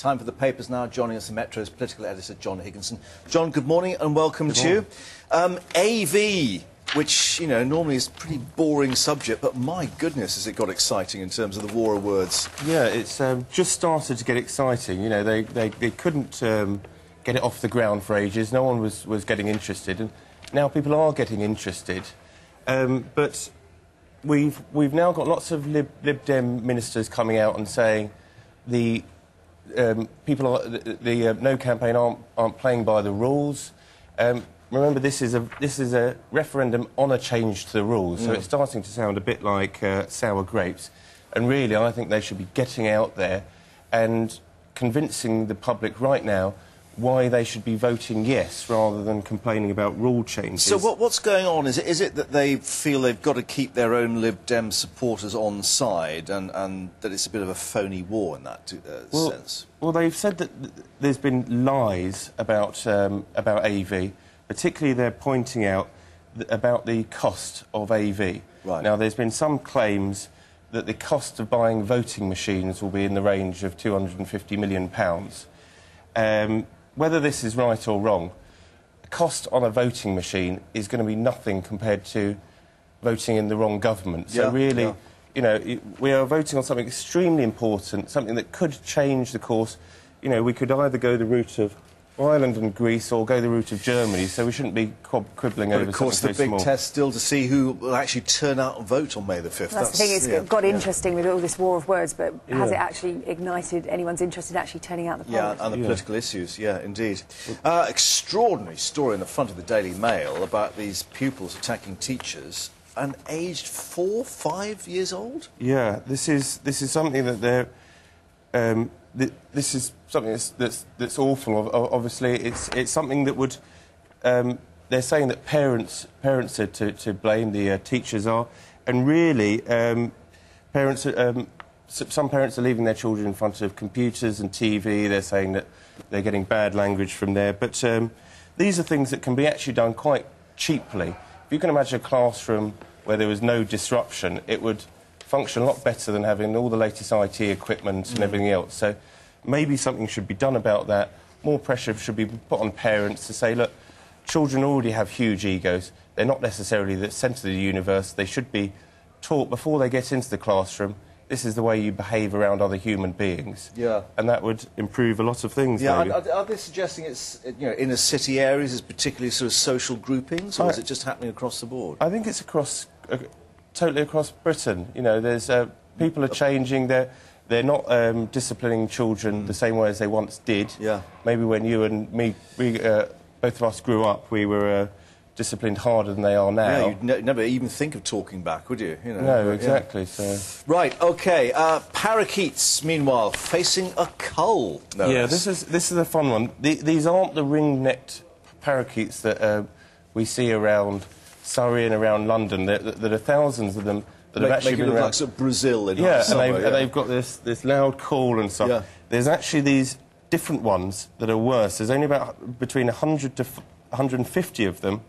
Time for the papers now. Joining us, the Metro's political editor, John Higginson. John, good morning and welcome to you. AV, which, you know, normally is a pretty boring subject, but my goodness, has it got exciting in terms of the war of words. Yeah, it's just started to get exciting. You know, they couldn't get it off the ground for ages. No one was getting interested, and now people are getting interested. But we've now got lots of Lib Dem ministers coming out and saying the No campaign aren't playing by the rules. Remember, this is a referendum on a change to the rules, so it's starting to sound a bit like sour grapes. And really, I think they should be getting out there and convincing the public right now why they should be voting yes rather than complaining about rule changes. So what's going on? Is it that they feel they've got to keep their own Lib Dem supporters on side and that it's a bit of a phony war in that sense? Well, they've said that there's been lies about AV. Particularly, they're pointing out about the cost of AV. Right. Now, there's been some claims that the cost of buying voting machines will be in the range of £250 million. Whether this is right or wrong, the cost on a voting machine is going to be nothing compared to voting in the wrong government. So really, you know, we are voting on something extremely important, something that could change the course. You know, we could either go the route of Ireland and Greece or go the route of Germany, so we shouldn't be quibbling over something so small. But of course, the big test still to see who will actually turn out and vote on May the 5th. That's the thing, it's got interesting with all this war of words, but has it actually ignited anyone's interest in actually turning out the polls? Yeah, and the political issues, indeed. Extraordinary story in the front of the Daily Mail about these pupils attacking teachers, and aged 4, 5 years old? Yeah, this is something that they're... this is something that's awful. Obviously, it's something that would. They're saying that parents are to blame. The teachers are, and really, parents. Some parents are leaving their children in front of computers and TV. They're saying that they're getting bad language from there. But these are things that can be actually done quite cheaply. If you can imagine a classroom where there was no disruption, it would function a lot better than having all the latest IT equipment and everything else. So maybe something should be done about that. More pressure should be put on parents to say, look, children already have huge egos. They're not necessarily the centre of the universe. They should be taught before they get into the classroom, this is the way you behave around other human beings. Yeah. And that would improve a lot of things. Yeah, maybe. are they suggesting it's, you know, inner city areas, is particularly sort of social groupings, or is it just happening across the board? I think it's across... totally across Britain. You know, there's people are changing. They're not disciplining children the same way as they once did. Yeah. Maybe when you and me, both of us grew up, we were disciplined harder than they are now. Yeah, you'd never even think of talking back, would you? You know, no, exactly. So. Right. Okay. Parakeets, meanwhile, facing a cull. No yeah, less. this is a fun one. These aren't the ring-necked parakeets that we see around Surrey and around London. There are thousands of them that have actually been around. Like sort of Brazil in and they've got this loud call and stuff. Yeah. There's actually these different ones that are worse. There's only about between 100 to 150 of them,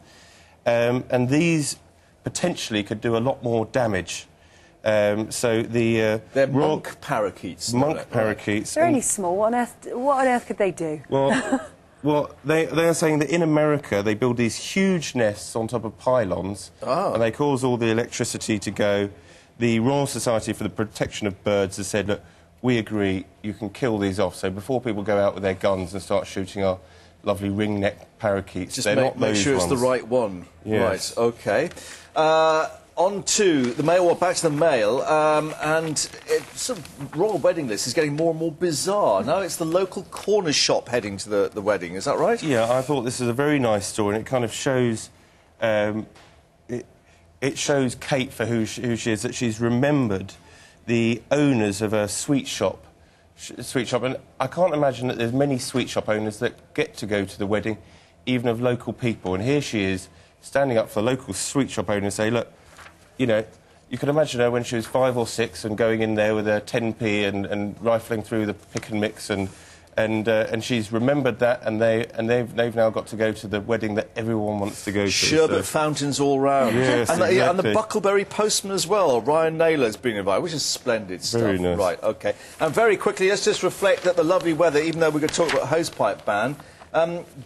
and these potentially could do a lot more damage. So they're monk parakeets. Monk parakeets. They're only small. What on earth could they do? Well, they're saying that in America they build these huge nests on top of pylons, and they cause all the electricity to go. The Royal Society for the Protection of Birds has said, look, we agree, you can kill these off. So before people go out with their guns and start shooting our lovely ring-necked parakeets, just they're not those make sure ones. It's the right one. Yes. Right, OK. On to the Mail, well, back to the Mail, and sort of royal wedding list is getting more and more bizarre. Now it's the local corner shop heading to the wedding, is that right? Yeah, I thought this is a very nice story, and it kind of shows... it shows Kate for who she is, that she's remembered the owners of a sweet shop, and I can't imagine that there's many sweet shop owners that get to go to the wedding, even of local people, and here she is, standing up for the local sweet shop owner and say, look, you know, you can imagine her when she was 5 or 6 and going in there with her 10p and rifling through the pick and mix and And she's remembered that, and they've now got to go to the wedding that everyone wants to go to. Sherbet fountains all round. Yes, and exactly. the Buckleberry postman as well. Ryan Naylor's been invited, which is splendid stuff. Very nice. Right, OK. And very quickly, let's just reflect that the lovely weather, even though we're going to talk about hosepipe ban,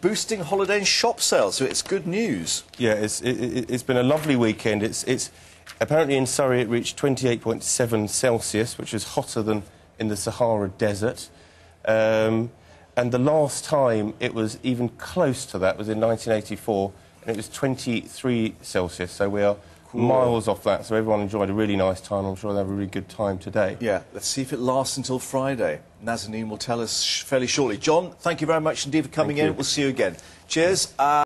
boosting holiday and shop sales, so it's good news. Yeah, it's been a lovely weekend. It's apparently in Surrey it reached 28.7 Celsius, which is hotter than in the Sahara Desert. And the last time it was even close to that was in 1984, and it was 23 Celsius, so we are miles off that. So everyone enjoyed a really nice time. I'm sure they'll have a really good time today. Yeah, let's see if it lasts until Friday. Nazanin will tell us fairly shortly. John, thank you very much indeed for coming in. We'll see you again. Cheers.